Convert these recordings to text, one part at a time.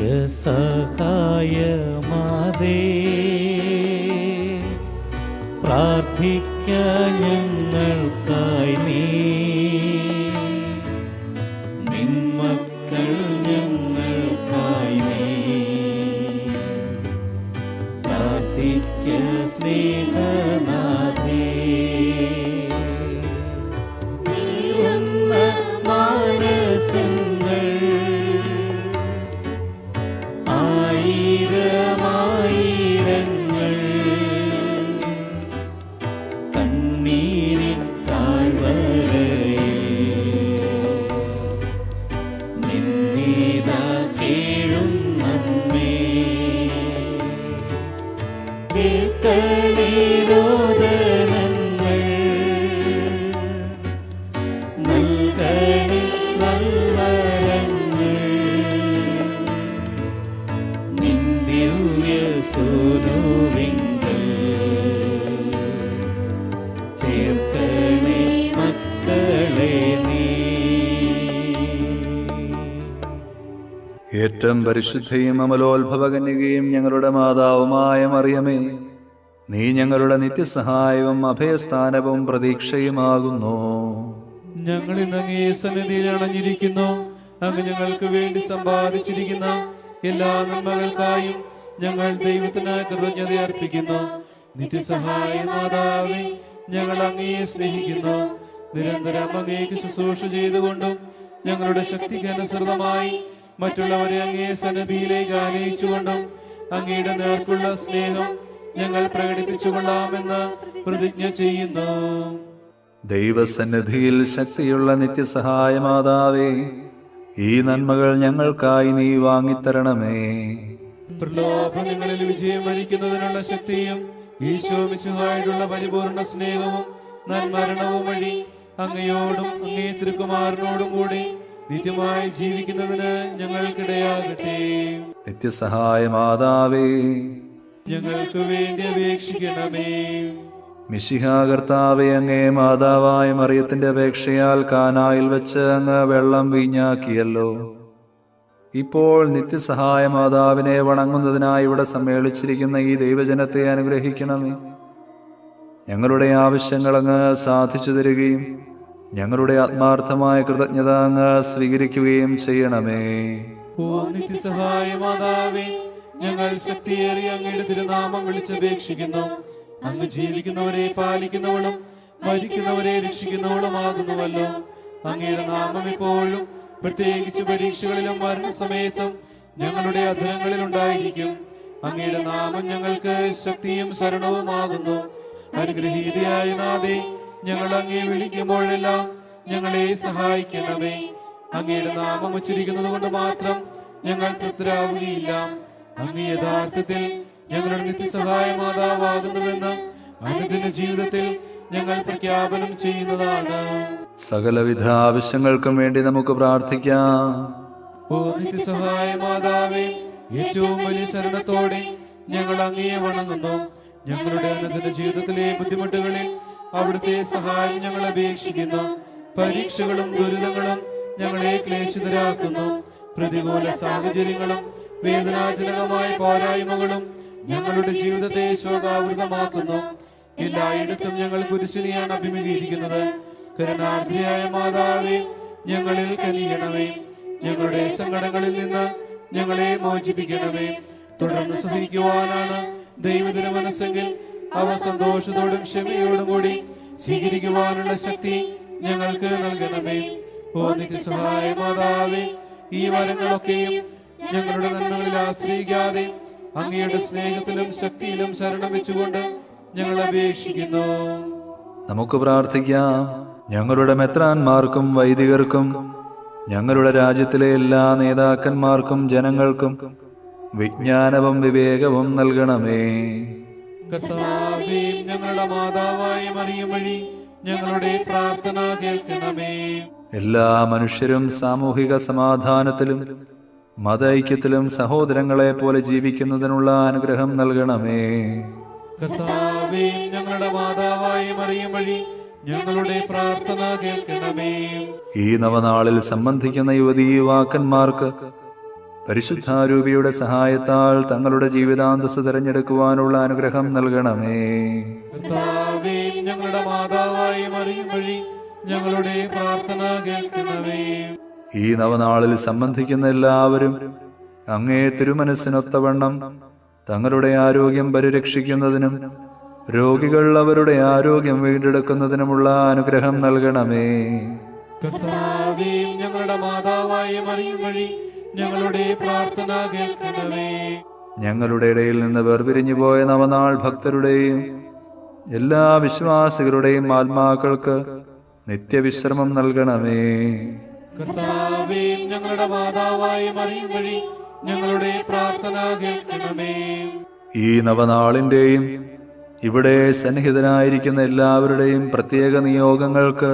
നിത്യസഹായമാതേ, പ്രാർത്ഥിക്ക ഞങ്ങൾക്കായി നീ. നിന്മക്കൾ ഞങ്ങൾക്കായി നീ പ്രാർത്ഥിക്ക സ്നേഹനാഥേ. നീറുന്ന മാനസങ്ങൾ ആയിരമായിരങ്ങൾ കണ്ണീരിൻ താഴ്വരയിൽ നിന്നീതാ കേഴും നമ്മെ. കേൾക്കണേ രോദനങ്ങൾ, നൽകണേ നൽവരങ്ങൾ, നിൻ ദിവ്യ സൂനുവിങ്കൽ ചേർക്കണേ മക്കളെ നീ. ഏറ്റവും പരിശുദ്ധയും അമലോത്ഭവകന്യകയും ഞങ്ങളുടെ മാതാവുമായ മറിയമേ, നീ ഞങ്ങളുടെ നിത്യസഹായവും അഭയസ്ഥാനവും പ്രതീക്ഷയുമാകുന്നു. ഞങ്ങൾ ഇന്ന് അങ്ങേ സന്നിധിയിൽ അണഞ്ഞിരിക്കുന്നു. അങ്ങ് ഞങ്ങൾക്ക് വേണ്ടി സമ്പാദിച്ചിരിക്കുന്ന എല്ലാ നന്മകൾക്കായും ഞങ്ങൾ ദൈവത്തിന് കൃതജ്ഞത അർപ്പിക്കുന്നു. നിത്യസഹായ മാതാവേ, ഞങ്ങൾ അങ്ങയെ സ്നേഹിക്കുന്നു. നിരന്തരം അങ്ങേക്ക് ശുശ്രൂഷ ചെയ്തുകൊണ്ടും ഞങ്ങളുടെ ശക്തിക്ക് അനുസൃതമായി മറ്റുള്ളവരെ അങ്ങേ സന്നിധിയിലേക്ക് ആനയിച്ചുകൊണ്ടും അങ്ങയുടെ നേർക്കുള്ള സ്നേഹം ഞങ്ങൾ പ്രകടിപ്പിച്ചുകൊള്ളാമെന്ന് പ്രതിജ്ഞ ചെയ്യുന്നു. ദൈവസന്നിധിയിൽ ശക്തിയുള്ള നിത്യസഹായ മാതാവേ, ഈ നന്മകൾ ഞങ്ങൾക്കായി നീ വാങ്ങിത്തരണമേ. പ്രലോഭനങ്ങളിൽ വിജയം വരിക്കുന്നതിനുള്ള ശക്തിയും ഈശോ മിശിഹായോടുള്ള പരിപൂർണ സ്നേഹവും നന്മരണവും വഴി അങ്ങയോടും അങ്ങേ തിരുക്കുമാരനോടും കൂടി നിത്യമായി ജീവിക്കുന്നതിന് ഞങ്ങൾക്കിടയാകട്ടെ. നിത്യസഹായ മാതാവേ, ഞങ്ങൾക്ക് വേണ്ടി അപേക്ഷിക്കണമേ. മിശിഹാ കർത്താവേ, അങ്ങേ മാതാവായ മറിയത്തിന്റെ അപേക്ഷയാൽ കാനായിൽ വെച്ച് അങ്ങ് വെള്ളം വീഞ്ഞാക്കിയല്ലോ. ഇപ്പോൾ നിത്യസഹായ മാതാവിനെ വണങ്ങുന്നതിനായി ഇവിടെ സമ്മേളിച്ചിരിക്കുന്ന ഈ ദൈവജനത്തെ അനുഗ്രഹിക്കണമേ. ഞങ്ങളുടെ ആവശ്യങ്ങൾ അങ്ങ് സാധിച്ചു തരികയും ഞങ്ങളുടെ ആത്മാർത്ഥമായ കൃതജ്ഞത അങ്ങ് സ്വീകരിക്കുകയും ചെയ്യണമേ. ഓ നിത്യസഹായ മാതാവേ, ഞങ്ങൾ ശക്തിയേറിയ അങ്ങയുടെ തിരുനാമം വിളിച്ചപേക്ഷിക്കുന്നു. അങ്ങ് ജീവിക്കുന്നവരെ പാലിക്കുന്നവളും മരിക്കുന്നവരെ രക്ഷിക്കുന്നവളുമാകുന്നുവല്ലോ. അങ്ങയുടെ നാമം എപ്പോഴും, പ്രത്യേകിച്ച് പരീക്ഷകളിലും മരണസമയത്തും ഞങ്ങളുടെ അധരങ്ങളിൽ ഉണ്ടായിരിക്കും. അങ്ങയുടെ നാമം ഞങ്ങൾക്ക് ശക്തിയും ശരണവുമാകുന്നു. അനുഗ്രഹീതയായ നാഥേ, ഞങ്ങൾ അങ്ങയെ വിളിക്കുമ്പോഴെല്ലാം ഞങ്ങളെ സഹായിക്കണമേ. അങ്ങയുടെ നാമം ഉച്ചരിക്കുന്നത് കൊണ്ട് മാത്രം ഞങ്ങൾ തൃപ്തരാവുകയില്ല. അങ്ങ് യഥാർത്ഥത്തിൽ ഞങ്ങളുടെ നിത്യസഹായ മാതാവാകുന്നുവെന്ന് അനുദിന ജീവിതത്തിൽ ഞങ്ങൾ പ്രഖ്യാപനം ചെയ്യുന്നതാണ്. സകലവിധ ആവശ്യങ്ങൾക്കും വേണ്ടി നമുക്ക് പ്രാർത്ഥിക്കാം. ഓ നിത്യസഹായ മാതാവേ, ഏറ്റവും വലിയ ശരണത്തോടെ ഞങ്ങൾ അങ്ങയെ വണങ്ങുന്നു. ഞങ്ങളുടെ അനുദിന ജീവിതത്തിലെ ബുദ്ധിമുട്ടുകളിൽ അവിടുത്തെ സഹായം ഞങ്ങൾ അപേക്ഷിക്കുന്നു. പരീക്ഷകളും ദുരിതങ്ങളും ഞങ്ങളെ ക്ലേശിതരാക്കുന്നു. പ്രതികൂല സാഹചര്യങ്ങളും വേദനാജനകമായ പോരായ്മകളും ഞങ്ങളുടെ ജീവിതത്തെ ശോകാവൃതമാക്കുന്നു. എല്ലായിടത്തും ഞങ്ങൾ കുരിശിനെയാണ് അഭിമുഖീകരിക്കുന്നത്. കരുണാർദ്രയായ മാതാവേ, ഞങ്ങളിൽ കനിയണമേ. ഞങ്ങളുടെ സങ്കടങ്ങളിൽ നിന്ന് ഞങ്ങളെ മോചിപ്പിക്കണമേ. തുടർന്ന് സഹിക്കുവാനാണ് ദൈവത്തിന് മനസ്സെങ്കിൽ അവ സന്തോഷത്തോടും ക്ഷമയോടും കൂടി സ്വീകരിക്കുവാനുള്ള ശക്തി ഞങ്ങൾക്ക് നൽകണമേ. ഓ നിത്യസഹായ മാതാവേ, ഈ വരങ്ങളൊക്കെയും ഞങ്ങളുടെ നന്മകളിൽ ആശ്രയിക്കാതെ അങ്ങയുടെ സ്നേഹത്തിലും ശക്തിയിലും ശരണം വെച്ചുകൊണ്ട് ഞങ്ങൾ അപേക്ഷിക്കുന്നു. നമുക്ക് പ്രാർത്ഥിക്കാം. ഞങ്ങളുടെ മെത്രാന്മാർക്കും വൈദികർക്കും ഞങ്ങളുടെ രാജ്യത്തിലെ എല്ലാ നേതാക്കന്മാർക്കും ജനങ്ങൾക്കും വിജ്ഞാനവും വിവേകവും നൽകണമേ. കർത്താവേ, ഞങ്ങളുടെ മാതാവായ മറിയം വഴി ഞങ്ങളുടെ പ്രാർത്ഥന കേൾക്കണമേ. എല്ലാ മനുഷ്യരും സാമൂഹിക സമാധാനത്തിലും മത ഐക്യത്തിലും സഹോദരങ്ങളെ പോലെ ജീവിക്കുന്നതിനുള്ള അനുഗ്രഹം നൽകണമേ. കർത്താവേ, ഞങ്ങളുടെ മാതാവായ മറിയം വഴി ഞങ്ങളുടെ പ്രാർത്ഥന കേൾക്കണമേ. ഈ നവനാളിൽ സംബന്ധിക്കുന്ന യുവതീ യുവാക്കന്മാർക്ക് പരിശുദ്ധാരൂപിയുടെ സഹായത്താൽ തങ്ങളുടെ ജീവിതാന്തസ് തിരഞ്ഞെടുക്കുവാനുള്ള അനുഗ്രഹം നൽകണമേ. കർത്താവേ, ഞങ്ങളുടെ മാതാവായി മറിയം വഴി ഞങ്ങളുടെ പ്രാർത്ഥന കേൾക്കണമേ. ഈ നവനാളിൽ സംബന്ധിക്കുന്ന എല്ലാവരും അങ്ങേ തിരുമനസ്സിനൊത്തവണ്ണം തങ്ങളുടെ ആരോഗ്യം പരിരക്ഷിക്കുന്നതിനും രോഗികൾ അവരുടെ ആരോഗ്യം വീണ്ടെടുക്കുന്നതിനുമുള്ള അനുഗ്രഹം നൽകണമേ. കർത്താവേ, ഞങ്ങളുടെ മാതാവായ മറിയം വഴി ഞങ്ങളുടെ പ്രാർത്ഥന കേൾക്കണമേ. ഞങ്ങളുടെ ഇടയിൽ നിന്ന് വേർപിരിഞ്ഞു പോയ നവനാൾ ഭക്തരുടെയും എല്ലാ വിശ്വാസികളുടെയും ആത്മാക്കൾക്ക് നിത്യവിശ്രമം നൽകണമേ. കർത്താവേ, ഞങ്ങളുടെ മാതാവായ മറിയം വഴി ഞങ്ങളുടെ പ്രാർത്ഥന കേൾക്കണമേ. ഈ നവനാളിന്റെയും ഇവിടെ സന്നിഹിതനായിരിക്കുന്ന എല്ലാവരുടെയും പ്രത്യേക നിയോഗങ്ങൾക്ക്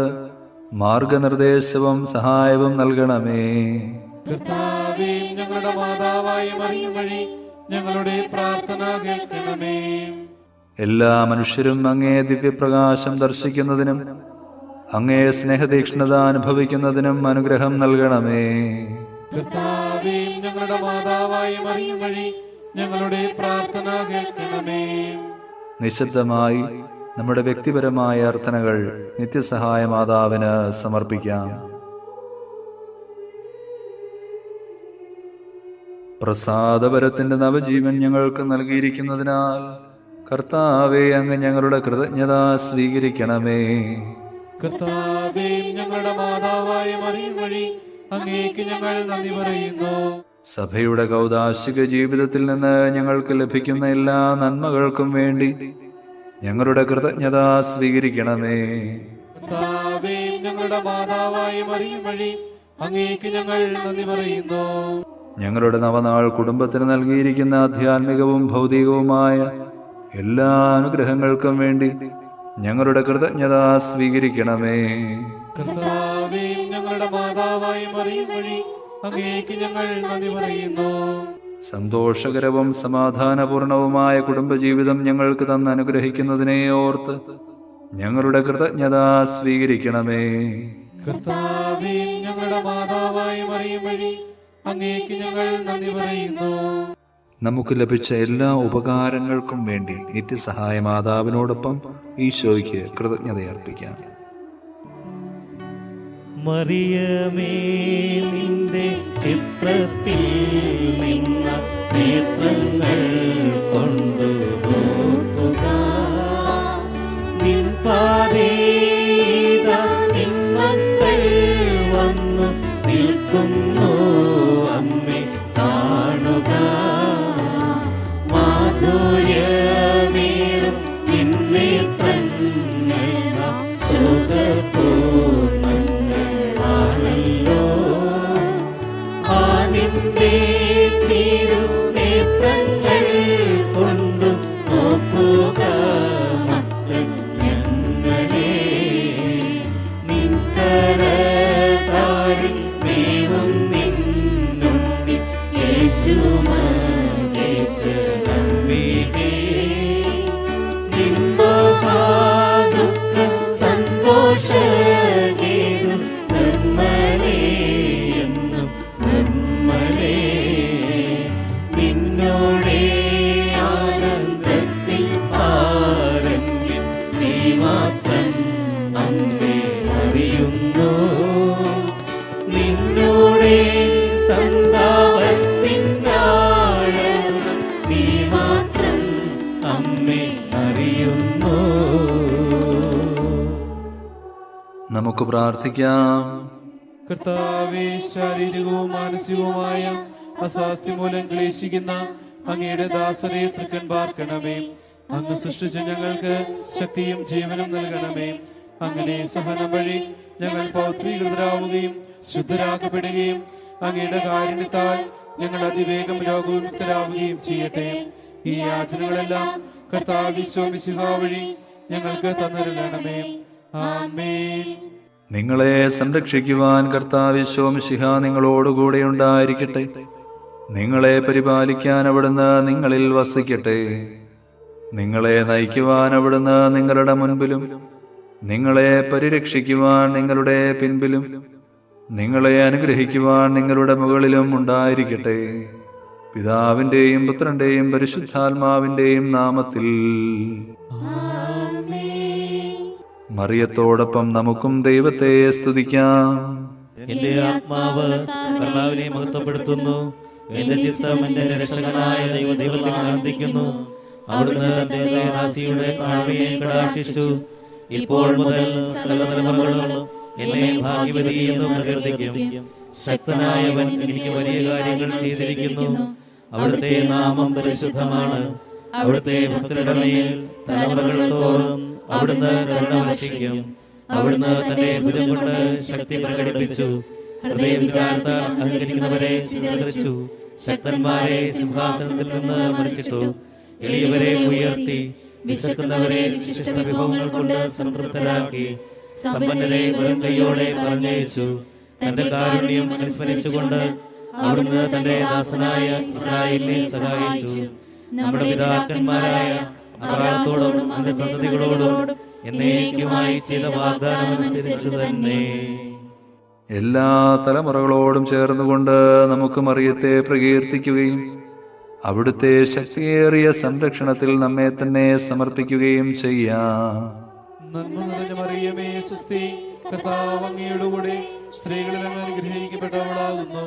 മാർഗനിർദ്ദേശവും സഹായവും നൽകണമേ. കർത്താവേ, ഞങ്ങളുടെ മാതാവായ മറിയം വഴി ഞങ്ങളുടെ പ്രാർത്ഥന കേൾക്കണമേ. എല്ലാ മനുഷ്യരും അങ്ങേ ദിവ്യപ്രകാശം ദർശിക്കുന്നതിനും അങ്ങേ സ്നേഹതീക്ഷ്ണത അനുഭവിക്കുന്നതിനും അനുഗ്രഹം നൽകണമേ. കർത്താവേ, ഞങ്ങളുടെ മാതാവായ മറിയം വഴി ഞങ്ങളുടെ പ്രാർത്ഥന കേൾക്കണമേ. നിശബ്ദമായി നമ്മുടെ വ്യക്തിപരമായ അർത്ഥനകൾ നിത്യസഹായ മാതാവിന് സമർപ്പിക്കാം. പ്രസാദപരത്തിന്റെ നവജീവൻ ഞങ്ങൾക്ക് നൽകിയിരിക്കുന്നതിനാൽ കർത്താവേ, അങ്ങ് ഞങ്ങളുടെ കൃതജ്ഞത സ്വീകരിക്കണമേ. കർത്താവേ, ഞങ്ങളുടെ മാതാവായ മറിയം വഴി അങ്ങേക്ക് ഞങ്ങൾ നന്ദി പറയുന്നു. സഭയുടെ കൗദാശിക ജീവിതത്തിൽ നിന്ന് ഞങ്ങൾക്ക് ലഭിക്കുന്ന എല്ലാ നന്മകൾക്കും വേണ്ടി ഞങ്ങളുടെ കൃതജ്ഞത സ്വീകരിക്കണമേ. കർത്താവേ, ഞങ്ങളുടെ മാതാവായ മറിയം വഴി അങ്ങേക്ക് ഞങ്ങൾ നന്ദി പറയുന്നു. ഞങ്ങളുടെ നവനാൾ കുടുംബത്തിന് നൽകിയിരിക്കുന്ന ആധ്യാത്മികവും ഭൗതികവുമായ എല്ലാ അനുഗ്രഹങ്ങൾക്കും വേണ്ടി ഞങ്ങളുടെ കൃതജ്ഞത സ്വീകരിക്കണമേ. കർത്താവേ, ഞങ്ങളുടെ മാതാവായ മറിയം വഴി അങ്ങേക്ക് ഞങ്ങൾ നന്ദി പറയുന്നു. സന്തോഷകരവും സമാധാനപൂർണവുമായ കുടുംബജീവിതം ഞങ്ങൾക്ക് തന്ന് അനുഗ്രഹിക്കുന്നതിനെ ഓർത്ത് ഞങ്ങളുടെ കൃതജ്ഞത സ്വീകരിക്കണമേ. കർത്താവേ, ഞങ്ങളുടെ മാതാവായ മറിയം വഴി അങ്ങേക്ക് ഞങ്ങൾ നന്ദി പറയുന്നു. നമുക്ക് ലഭിച്ച എല്ലാ ഉപകാരങ്ങൾക്കും വേണ്ടി നിത്യസഹായ മാതാവിനോടൊപ്പം ഈശോയ്ക്ക് കൃതജ്ഞതയർപ്പിക്കാം. മറിയമേ, നിന്റെ ചിത്രത്തിൽ നിന്ന നേത്രങ്ങൾ കൊണ്ടു നോക്കുക. നിൻ പാതേതാ നിൻ മക്കൾ വന്നു നിൽക്കുന്നു. അമ്മേ, കാണുക. മാധുര്യമേറും നിൻ നേത്രങ്ങൾ സുഖപൂർണ്ണങ്ങളാണല്ലോ. ആ നിന്റെ തിരുനേത്രങ്ങൾ കൊണ്ടു നോക്കുക മക്കൾ ഞങ്ങളെ. നിൻ കരതാരിൽ ദൈവം നിന്നുണ്ണി യേശു മഹേശ്വരംബികേ. നിൻ മഹാദുഃഖ സന്തോഷഗീതം നിർമ്മലേ എന്നും നിർമ്മലേ. നിന്നോടെ ആനന്ദത്തിൽ ആരംഭ്യം നീ മാത്രം അമ്മേ അറിയുന്നു. നിന്നോടെ സന്താപത്തിനാഴം നീ മാത്രം അമ്മേ അറിയുന്നു. നമുക്ക് പ്രാർത്ഥിക്കാം. കർത്താവേ, ശാരീരികവും മാനസികവുമായ അസ്വാസ്ഥ്യം മൂലം ക്ലേശിക്കുന്ന അങ്ങയുടെ ദാസരെ തൃക്കൺ പാർക്കണമേ. അങ്ങ് സൃഷ്ടിച്ച ഞങ്ങൾക്ക് ശക്തിയും ജീവനും നൽകണമേ. അങ്ങനെ സഹനം വഴി ഞങ്ങൾ പൗത്രീകൃതരാവുകയും ശുദ്ധരാക്കപ്പെടുകയും അങ്ങയുടെ കാരുണ്യത്താൽ ഞങ്ങൾ അതിവേഗം രോഗവിമുക്തരാവുകയും ചെയ്യട്ടെ. ഈ യാചനകളെല്ലാം കർത്താവ് ഈശോ വഴി ഞങ്ങൾക്ക് തന്നിരളണമേ. ആമേൻ. നിങ്ങളെ സംരക്ഷിക്കുവാൻ കർത്താവ് യേശു മിശിഹ നിങ്ങളോടുകൂടെ ഉണ്ടായിരിക്കട്ടെ. നിങ്ങളെ പരിപാലിക്കാൻ അവിടുന്ന് നിങ്ങളിൽ വസിക്കട്ടെ. നിങ്ങളെ നയിക്കുവാൻ അവിടുന്ന് നിങ്ങളുടെ മുൻപിലും നിങ്ങളെ പരിരക്ഷിക്കുവാൻ നിങ്ങളുടെ പിൻപിലും നിങ്ങളെ അനുഗ്രഹിക്കുവാൻ നിങ്ങളുടെ മുകളിലും ഉണ്ടായിരിക്കട്ടെ. പിതാവിൻ്റെയും പുത്രൻ്റെയും പരിശുദ്ധാത്മാവിൻ്റെയും നാമത്തിൽ. മറിയത്തോടൊപ്പം നമുക്കും ദൈവത്തെ സ്തുതിക്കാം. എന്റെ ആത്മാവ് കർത്താവിനെ മഹത്വപ്പെടുത്തുന്നു. എന്റെ ചിത്തം എന്റെ രക്ഷകനായ ദൈവത്തിൽ ആനന്ദിക്കുന്നു. അവിടുന്ന് തന്റെ ദാസിയുടെ താഴ്മയെ കടാക്ഷിച്ചു. ഇപ്പോൾ മുതൽ സകല തലമുറകളും എന്നെ ഭാഗ്യവതി എന്ന് പ്രകീർത്തിക്കും. ശക്തനായവൻ എനിക്ക് വലിയ കാര്യങ്ങൾ ചെയ്തിരിക്കുന്നു. അവിടുത്തെ നാമം പരിശുദ്ധമാണ്. അവിടുത്തെ ഭക്തരുടെ മേൽ തലമുറകൾ തോറും അവിടുന്ന് കരുണ വർഷിക്കും. അവിടുന്ന് തന്റെ ഭുജം കൊണ്ട് ശക്തി പ്രകടിപ്പിച്ചു. ഹൃദയവിചാരത്താൽ അഹങ്കരിക്കുന്നവരെ ചിതറിച്ചു. ശക്തന്മാരെ സിംഹാസനത്തിൽ നിന്ന് മറിച്ചിട്ടു. എളിയവരെ ഉയർത്തി. വിശക്കുന്നവരെ വിശിഷ്ട വിഭവങ്ങൾ കൊണ്ട് സംതൃപ്തരാക്കി. സമ്പന്നരെ വെറും കൈയോടെ പറഞ്ഞയച്ചു. തന്റെ കാരുണ്യം അനുസ്മരിച്ചുകൊണ്ട് അവിടുന്ന് തന്റെ ദാസനായ ഇസ്രായേലിനെ സഹായിച്ചു. നമ്മുടെ പിതാക്കന്മാരായ അബ്രാഹത്തോടും അവന്റെ സന്തതികളോടും എന്നേക്കുമായി ചെയ്ത വാഗ്ദാനം അനുസരിച്ചു തന്നെ. എല്ലാ തലമുറകളോടും ചേർന്നുകൊണ്ട് നമുക്ക് മറിയത്തെ പ്രകീർത്തിക്കുകയും അവിടുത്തെ ശക്തിയേറിയ സംരക്ഷണത്തിൽ നമ്മെ തന്നെ സമർപ്പിക്കുകയും ചെയ്യാം. നന്മ നിറഞ്ഞ മറിയമേ സ്വസ്തി, കർത്താവ് അങ്ങയുടെ കൂടെ സ്ത്രീകളിൽ അങ്ങ് അനുഗ്രഹിക്കപ്പെട്ടവളാകുന്നു.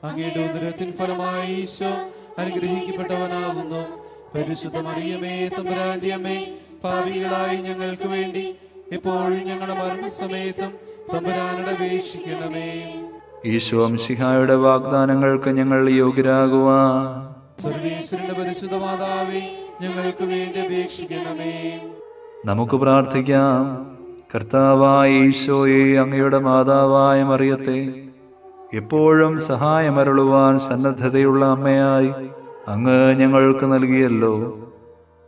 അങ്ങയുടെ ഉദരത്തിൻ ഫലമായി ഈശോ അനുഗ്രഹിക്കപ്പെട്ടവനാകുന്നു. പരിശുദ്ധ മറിയമേ തമ്പുരാന്റെ അമ്മേ, പാപികളായി ഞങ്ങൾക്ക് വേണ്ടി എപ്പോഴും ഞങ്ങളുടെ മരണസമയത്തും തമ്പുരാനോട് അപേക്ഷിക്കണമേ. ഈശോ മിശിഹായുടെ വാഗ്ദാനങ്ങൾക്ക് ഞങ്ങൾ യോഗ്യരാകുവാൻ സർവേശ്വരന്റെ പരിശുദ്ധ മാതാവേ, ഞങ്ങൾക്ക് വേണ്ടി അപേക്ഷിക്കണമേ. നമുക്ക് പ്രാർത്ഥിക്കാം. കർത്താവായ ഈശോയെ, അങ്ങയുടെ മാതാവായ മറിയത്തെ എപ്പോഴും സഹായമരുളുവാൻ സന്നദ്ധതയുള്ള അമ്മയായി അങ്ങ് ഞങ്ങൾക്ക് നൽകിയല്ലോ.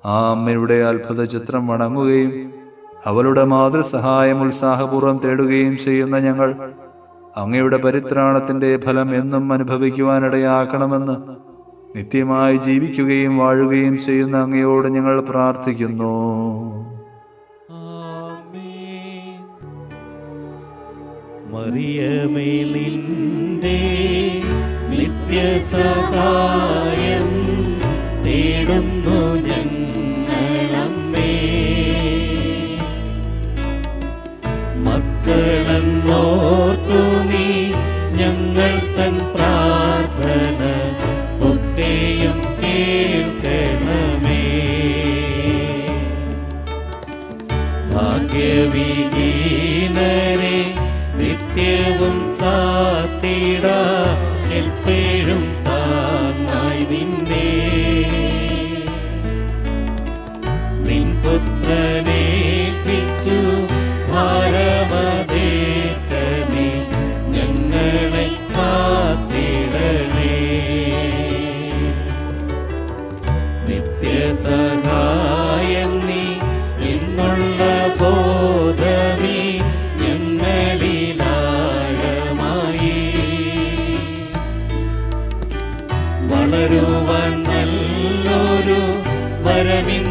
ആ അമ്മയുടെ അത്ഭുത ചിത്രം വണങ്ങുകയും അവളുടെ മാതൃസഹായം ഉത്സാഹപൂർവ്വം തേടുകയും ചെയ്യുന്ന ഞങ്ങൾ അങ്ങയുടെ പരിത്രാണത്തിന്റെ ഫലം എന്നും അനുഭവിക്കുവാനിടയാക്കണമെന്ന് നിത്യമായി ജീവിക്കുകയും വാഴുകയും ചെയ്യുന്ന അങ്ങയോട് ഞങ്ങൾ പ്രാർത്ഥിക്കുന്നു. മറിയമേ, നിന്റെ നിത്യസഹായം തേടുന്നു ഞങ്ങളമ്മേ. മക്കളെന്നോർത്തു നീ ഞങ്ങൾ തൻ പ്രാർത്ഥന ഒക്കെയും കേൾക്കണമേ. ഭാഗ്യവിഹീനരെ നിത്യവും കാത്തിട എപ്പോഴും താങ്ങായി നിന്നെ. നിൻ പുത്രനേൽപ്പിച്ചു ഭാരമതേറ്റനെ ഞങ്ങളെ കാത്തിടണേ. നിത്യസഹായം നീ എന്നുള്ള ബോധമേ ഞങ്ങളിലാഴമായി വളരുവാൻ നല്ലൊരു വരമിൻ